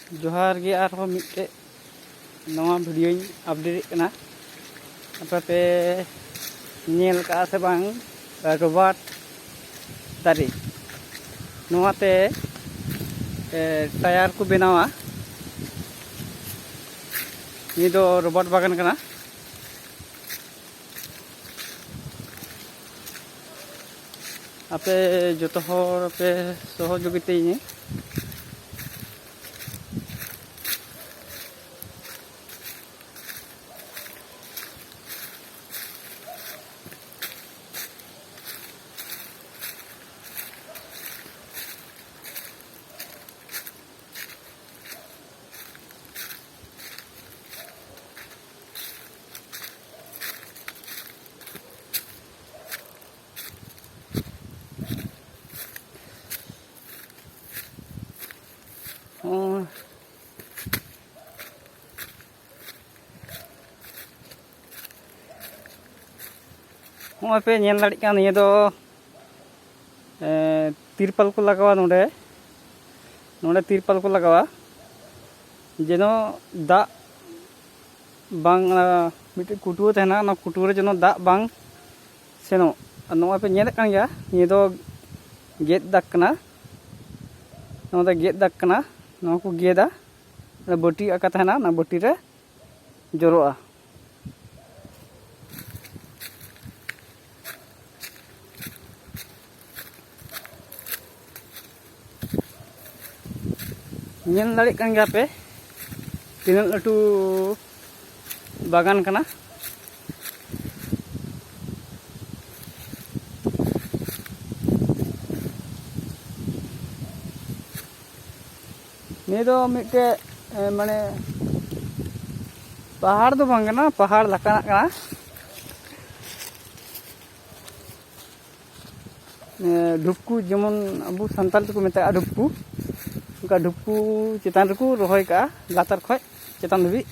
जोहार गे आरो मिट्टे नवा वीडियो अपडेट करना आपे पे नेल का से बांग रबाट दारी नवाते टायर को बनावा ये दो रबाट बागान करना आपे जो तो हर पे सहयोगिता पे नेल दाड़ी का निये दो तिरपाल को लगावा नोडे नोडे तिरपाल को लगावा जेनो दा बांग मिटे कुटुआ तहना ना कुटुआ जेनो दा बांग सेनो नोआ पे नेल कान गया निये दो गेट दाग कना नोआ दो गेट दाग कना नोआ को गेदा बटी आका तहना ना बटी रे जरोआ नेल दाड़ी कान गया पे तीन लटू बागान कना ने दो मिटे माने पहाड़ दो बांगना पहाड़ लकाना कना ढुपकू जेमन अबू संताल को मेता ढुपकू उनका ढुपकू चेतान रखू रोहय का लातार खय चेतान धबी